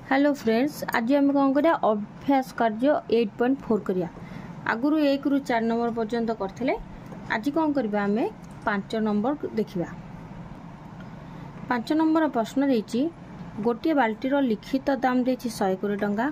Hello friends, आज आम कौन करिया अभ्यास कार्य 8.4 करिया। आगुरु 1 रु 4 नंबर पर्यंत करथिले। आज कौन करबा आमे 5 नंबर देखिबा। 5 नंबर प्रश्न देछि गोटे बाल्टीर लिखित दाम देछि 120 टंका।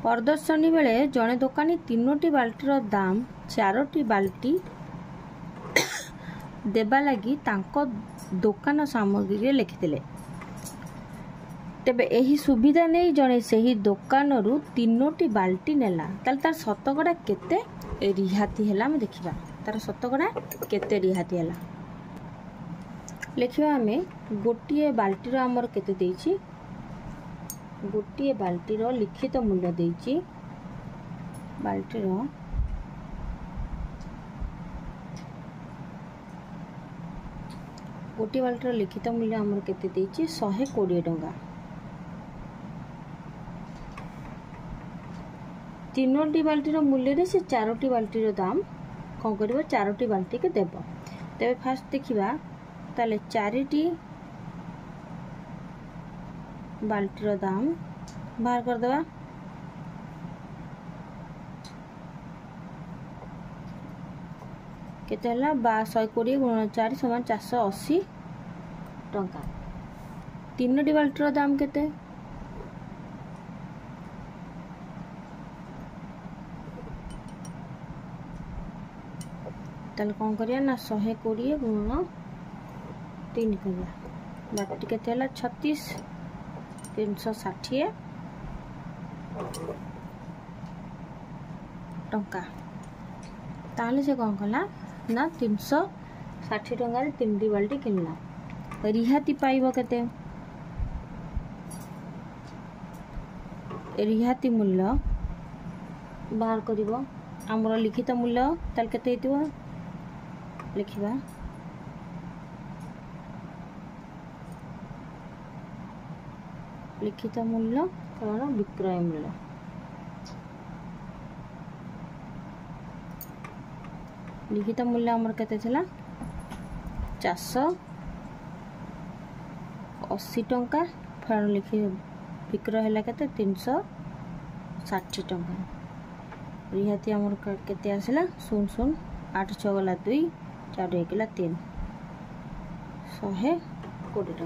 प्रदर्शनी बेले जने दोकानी 3टी बाल्टीर दाम 4टी बाल्टी देबा लगी तांको दोकान सामग्री लिखिथिले। तेबे एही सुविधा नहीं जने सही दुकान रु 3टी बाल्टी नेला ताल तार शतकड़ा केते रिहाती हैला हम देखिबा। तार शतकड़ा केते रिहाती हैला लिखिबा। हमें गोटिए बाल्टीर हमर केते देछि, गोटिए बाल्टीर लिखित मूल्य देछि। बाल्टीर गोटिए बाल्टीर लिखित मूल्य हमर केते देछि 120 टंका। 3टी बाल्टीर मूल्य से 4टी बाल्टीर दाम कौन कर 4टी बाल्टी के देव। तेरे फास्ट देखा ताले 4टी बाल्टीर दाम बाहर कर देवा। केते हला 120 गुणन 4 समान 480 टंका। 3टी बाल्टीर दाम केते ताले कौन करिया ना 120 गुणन 3 करिया। बाटी केते हला 36 360 टंका। ताले से कौन कला ना 360 टंका रे 3टी बाल्टी किनला। रिहाती पाइबो केते, रिहाती मूल्य बाहर करिवो। हमर लिखित मूल्य ताल केते हेतिबो लिखिबा। लिखित मूल्य कौन विक्रय मूल्य। लिखित मूल्य हमर केते छला 480 टंका। फर लिखि विक्रय हला केते 360 टंका। रिहाती हमर केते आसला 0 8 6 गला 2 4 1 गला 3 120 टंका।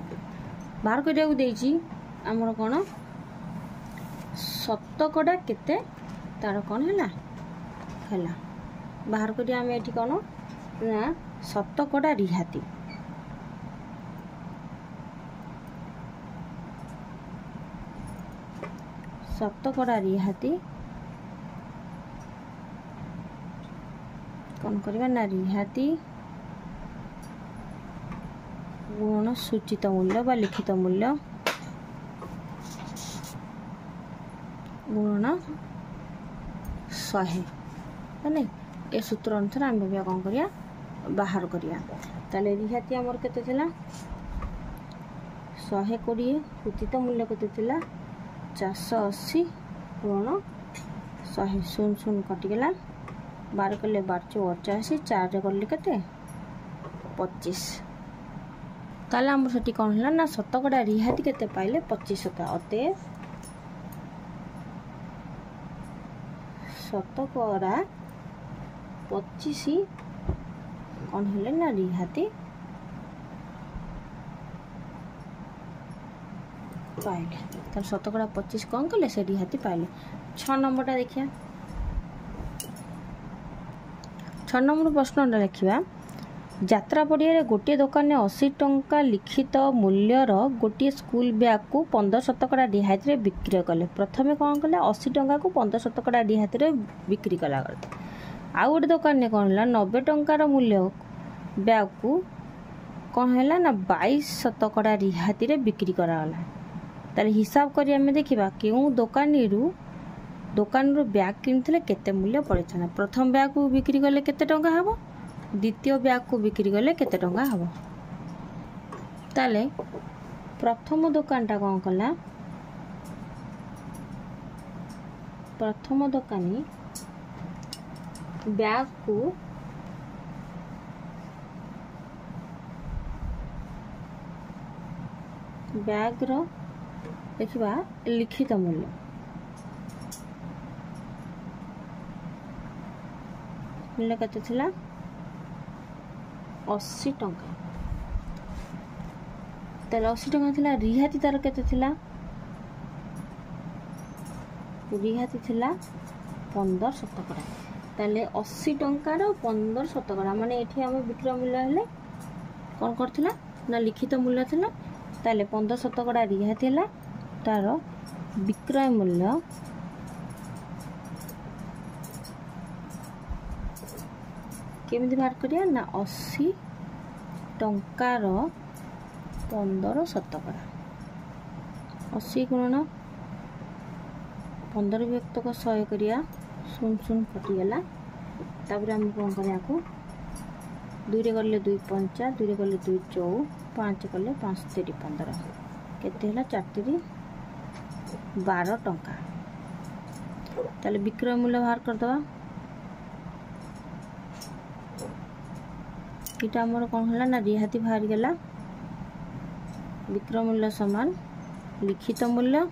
बाहर करिया देछि हमर कोन शतकड़ा केते तार कोन हला बाहर करिया। हम एठी कोन ना शतकड़ा रिहाती शतकड़ा रिहाती कौन करबा ना रिहाती गुणन सूचित मूल्य बा लिखित मूल्य गुणन 100 है। ए सूत्र अनुसार आम कौन करिया बाहर करिया। ताले रिहाती हमर केते थिला 120 सूचित मूल्य केते थिला 480 गुणन 100 0 कटि गेला। 12 कले 12 88 4 रे करले केते 25। ताले हमर सटी कोन हला ना शतकड़ा रिहाती केते पाइले 25 अते शतकड़ा 25 कौन हेले ना रिहाती पाइले। तार शतकड़ा 25 कौन कले से रिहाती पाइले। 6 नंबरटा देखिया। 6 नंबर प्रश्न लिखा। यात्रा पड़िया गोटे दुकान में 80 टंका लिखित मूल्यर गोटे स्कूल बैग को 15 शतकड़ा रिहाती बिक्री कले। प्रथम कौन कले 80 टंका को 15 शतकड़ा रिहाती बिक्री कला। आउ गोटे दुकान में कौन है 90 टंकार मूल्य बैग को कौन है ना 22 शतकड़ा रिहाती बिक्री कराला। तार हिसाब करी हमें देखा क्यों दुकान रू बैग किनथिले केते मूल्य पड़े। प्रथम बैग को बिक्री कले केते टंका हबो, द्वितीय बैग को बिक्री कले केते टंका हबो। ताले प्रथम दुकानटा कौन कला, प्रथम दुकानी बैग को बैग रो देखा लिखित मूल्य मूल्य केते थिला 80 टंका ताले 80 टंका थिला रिहाती तार केते थिला रिहाती थिला 15 शतकड़ा ताले 80 टंकार 15 शतकड़ा माने एठी हम विक्रय मूल्य हेले कौन करथिला ना लिखित मूल्य थिला ताले 15 शतकड़ा रिहाती हैला तार विक्रय मूल्य केमिति बाहर करिया ना 80 टंकार 15 शतकड़ा 80 गुणन 15 व्यक्त को 100 करिया 0 कटिगला तापर हम कौन करिया को 2 रे गले 2 पंचा 2 रे गले 2 चौ 5 कले 5 3 15 केते हला 4 3 12 टंका ताले विक्रय मूल्य बाहर कर दवा इटा हमर कोन हला ना रिहाती बाहर गेला विक्रय मूल्य समान लिखित मूल्य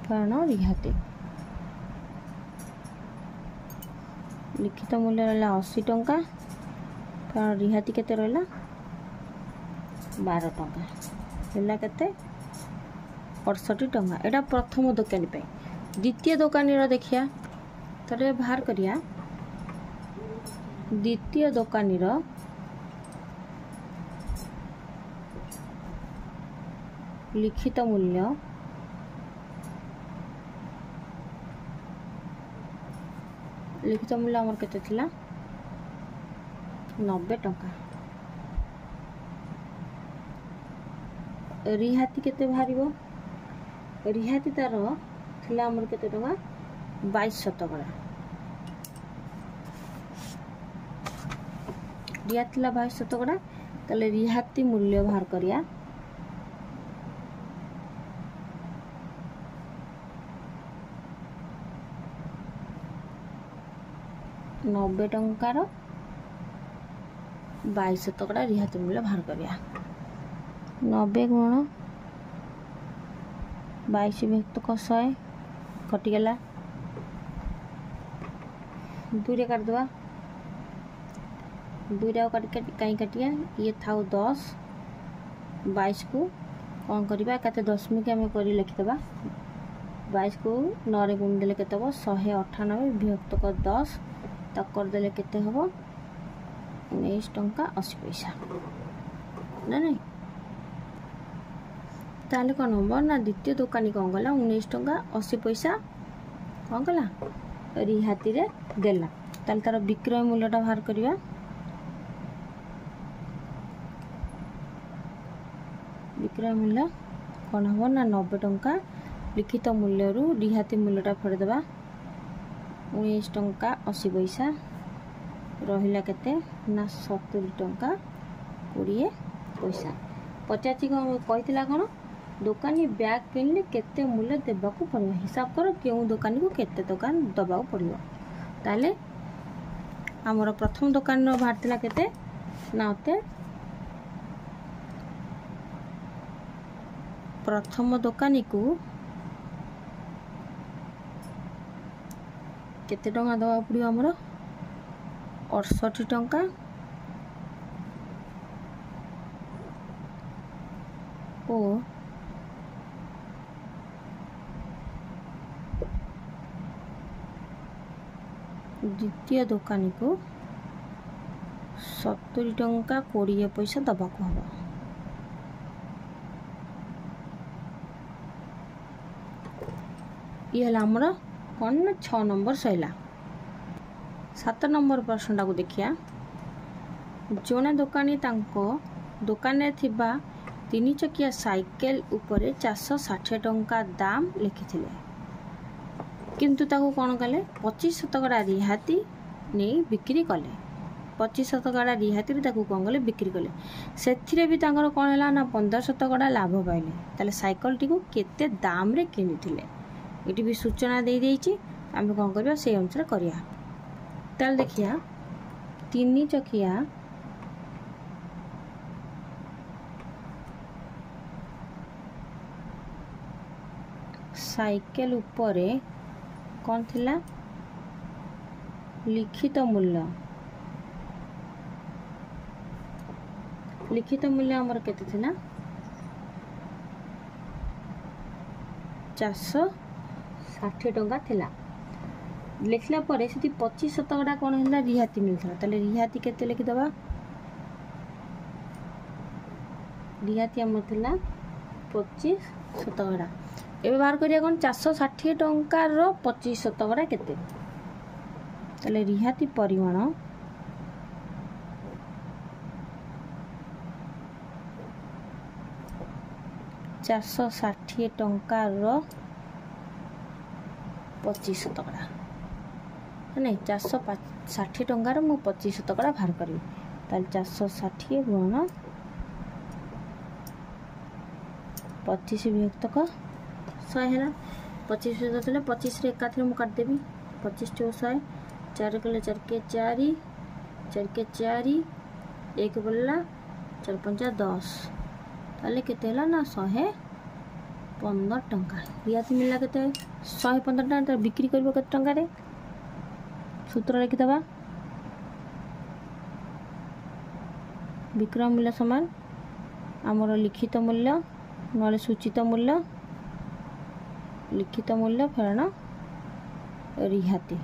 कारण रिहाती लिखित मूल्य रहला 80 टंका कारण रिहाती केते रहला 12 टंका हैला केते 68 टंका एटा प्रथम दुकानी पे द्वितीय दुकानी रो देखिया तरे बाहर करिया द्वितीय दुकानी रो लिखित मूल्य लिखित मूल्य हमर केते थिला 90 टंका रिहाती केते बाहरिबो रिहाती तार थिला हमर केते टंका 22 शतकड़ा रिहाती थिला 22 शतकड़ा तले रिहाती मूल्य बाहर करिया नब्बे टंकार 22 शतकड़ा रिहाती मूल्य बाहर करिया 90 गुण 22 व्यक्त को 100 कटिगला 2 रे काट दवा 2 रे काट कहीं काटिया ये थाउ 10 22 को कौन करिबा कते दशमिक हम करी लिखि दबा 22 को 9 रे गुण देले केते हो 198 विभक्त को 10 तक कर देले केते हो 19 टंका 80 पैसा ना नहीं ताले कौन हम ना द्वितीय दुकानी कौन गला 19 टंका 80 पैसा कौन गला रिहाती रे देला ताले तार विक्रय मूल्यटा बाहर करिया विक्रय मूल्य कौन हम ना 90 टंका लिखित मूल्य रु रिहाती मूल्यटा फेर देबा 19 टंका 80 पैसा रहिला केते ना 70 टंका 20 पैसा 50 को कहितला कोन दुकानी बैग किनले केते मूल्य देबा को पड़ियो हिसाब करो केउ दुकानी को केते दुकान दबा को पड़ियो ताले हमर प्रथम दुकान नो भारतला केते ना होते प्रथम दुकानी को केते टंका दबा पड़ियो हमर 68 टंका ओ द्वितीय दुकानी को 70 टंका 20 पैसा दबा को हबो ये हला हमर कौन ना 6 नंबर सैला 7 नंबर प्रश्नटा को देखिया जोने दुकानी तांको दुकान रे थिबा 3 चकिया साइकेल ऊपर 460 टंका दाम लिखिथिले किंतु ताको कोन कले 25 शतकड़ा रिहाती नहीं बिक्री कले 25 शतकड़ा रिहाती रे ताको कोन कले बिक्री कले सेथिरे भी तांकर कोन हला ना 15 शतकड़ा लाभ पाइले ताले साइकेल टी को केते दाम रे किनिथिले एटी भी सूचना दे देइची आमे कोन करबा से अनुसार करिया ताल देखिया तीन चकिया साइकेल उपरे कौन थिला लिखित मूल्य आमर केते थिला 460 टंका थिला लिखला पर से 25% कौन है रिहाती मिलता ताले रिहाती केते लिखिदबा रिहाती आमर थिला 25% एबे बाहर करिया कौन 460 टंकार 25% केते ताले रिहाती परिमाण 460 टंकार 25% नहीं 460 टंकार मु 25% बाहर करी ताले 460 गुणन 25 विभक्त 100 है 25 थे 25 एकाथरे मुझे काटिदेवी 25 × 100 4 कले 4 के 4 4 के 4 1 बोलला 4 5 10 ताले केते हला ना 115 टंका रियाती मिलला केते 115 टंका बिक्री करबो केते टंका रे सूत्र लिखिदबा विक्रय मूल्य समान आमर लिखित मूल्य नले सूचित मूल्य लिखित मूल्य फेरण रिहाती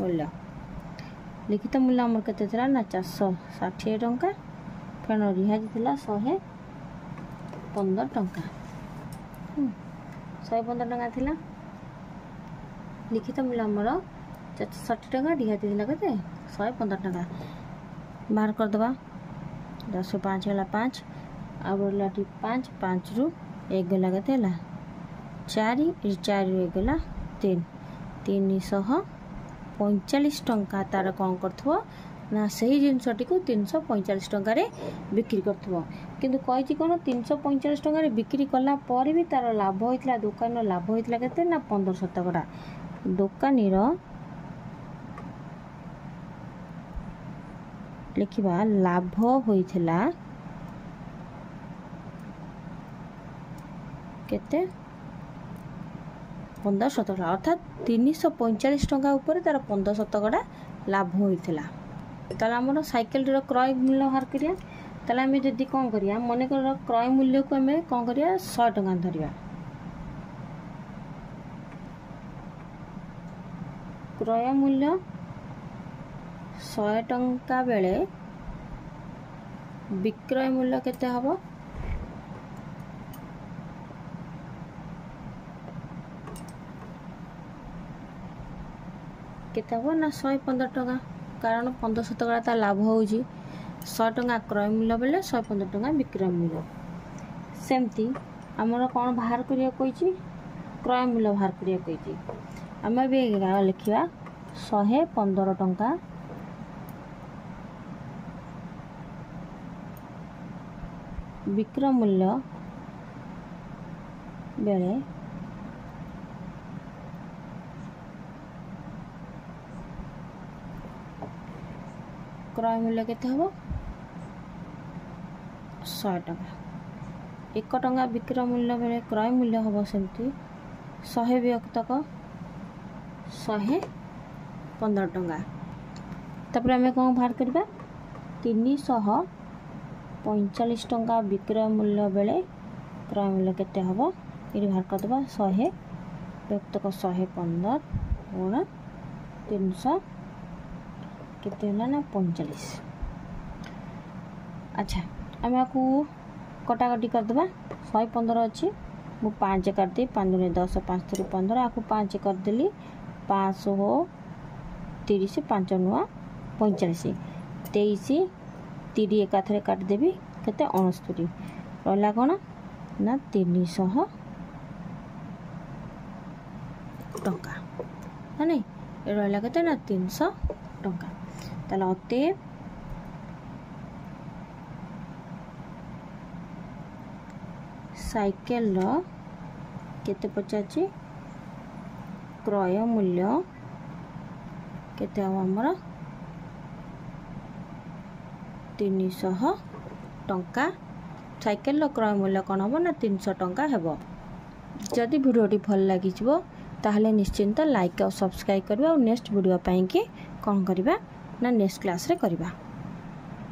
मूल्य लिखित मूल्य आमर केते थिला ना 460 टंका फेरण रिहाती थिला 115 टंका 115 टंका थिला लिखित मूल्य आमर 460 टंका रिहाती थिला केते 115 टंका बाहर कर दबा 10 5 हला 5 आ बोला 5 5 रु 1 गला केते हला 4 4 रु 1 गला 3 345 टंका तार कौन करथबो ना सही जिनसटी को 345 टंका रे बिक्री करथबो किंतु कहिछि कोन 345 टंका रे बिक्री कला पर भी तार लाभ होइतला दुकान लाभ होइतला केते ना 15% दुकानी रो लिखिबा लाभ होइतला केते 15% अर्थात 345 टंका ऊपर तार 15% लाभ होइतला ताला हमर साइकिल रो क्रय मूल्य बाहर करिया ताला हम जदी कोन करिया मने कर क्रय मूल्य को हम कोन करिया 100 टंका धरिया क्रय मूल्य 100 टंका बेले विक्रय मूल्य केते हबो केते हबो ना 115 टंका कारण 15% लाभ होउची 100 टंका क्रय मूल्य बेले 115 टंका विक्रय मूल्य सेमती हमर कोन बाहर करिया कहिची क्रय मूल्य बाहर करिया कहिची हम भी लिखिया 115 टंका विक्रय मूल्य बेले क्रय मूल्य केते हबो 100 टंका 1 टंका विक्रय मूल्य बेले क्रय मूल्य हबो सेमती 100 विभक्तक 115 टंका तापर हमें कोन बाहर करबा 345 टंका विक्रय मूल्य बेले क्रय मूल्य केते हबो इरि बाहर कर दबा 100 विभक्तक 115 गुणा 300 केते होला ना 45 अच्छा हम आपको कटाकटी कर दबा 115 अच्छी मु 5 कर दे 5 दुने 10 5 3 15 आपको 5 कर देली 500 हो 30 5 नुआ 45 23 30 एकाथरे काट देबी केते 69 रहला कोन ना 300 टंका है नहीं रहला केते ना 300 टंका ताला अते साइकेल रो केते पचाची क्रय मूल्य केते हम हमर 300 टंका साइकेल क्रय मूल्य कौन हम ना 300 टंका हेबो। जदि वीडियोटी भल लगी ताहले निश्चिंत लाइक और सब्सक्राइब करबा और नेक्स्ट वीडियो पाई कि कौन करबा ना नेक्स्ट क्लास रे करबा।